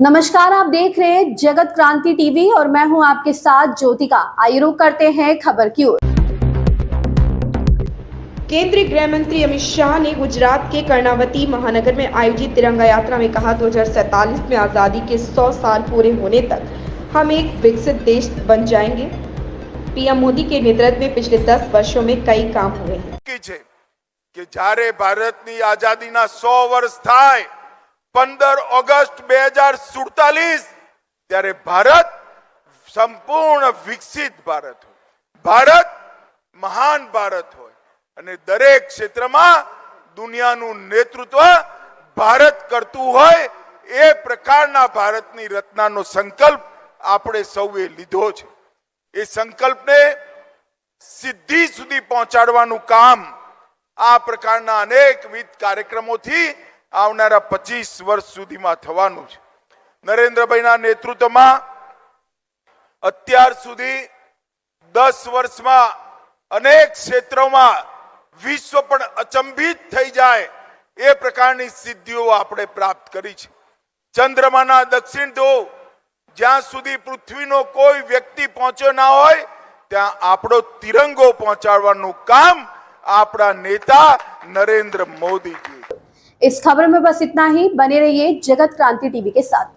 नमस्कार, आप देख रहे हैं जगत क्रांति टीवी और मैं हूं आपके साथ ज्योतिका। आइए रुक करते हैं खबर की ओर। केंद्रीय गृह मंत्री अमित शाह ने गुजरात के कर्णावती महानगर में आयोजित तिरंगा यात्रा में कहा, 2047 में आजादी के 100 साल पूरे होने तक हम एक विकसित देश बन जाएंगे। पीएम मोदी के नेतृत्व में पिछले 10 वर्षों में कई काम हुए हैं कि જ્યારે ભારતની આઝાદીના 100 વર્ષ થાય 15 ઓગસ્ટ 2047 ત્યારે ભારત સંપૂર્ણ વિકસિત ભારત હોય, ભારત મહાન ભારત હોય અને દરેક ક્ષેત્રમાં દુનિયાનું નેતૃત્વ ભારત કરતું હોય એ પ્રકારના ભારતની રચનાનો સંકલ્પ આપણે સૌએ લીધો છે। એ સંકલ્પને સિદ્ધિ સુધી પહોંચાડવાનું કામ આ પ્રકારના અનેકવિધ કાર્યક્રમોથી આવનારા 25 વર્ષ સુધીમાં થવાનું છે। નરેન્દ્રભાઈના નેતૃત્વમાં અત્યાર સુધી 10 વર્ષમાં અનેક ક્ષેત્રોમાં વિશ્વ પણ અચંબિત થઈ જાય એ પ્રકારની સિદ્ધિઓ આપણે પ્રાપ્ત કરી છે। ચંદ્રમાના દક્ષિણ ધ્રુવ જ્યાં સુધી પૃથ્વીનો કોઈ વ્યક્તિ પહોંચ્યો ના હોય ત્યાં આપણો તિરંગો પહોંચાડવાનું કામ આપણા नेता नरेंद्र मोदी जी। इस खबर में बस इतना ही। बने रहिए जगत क्रांति टीवी के साथ।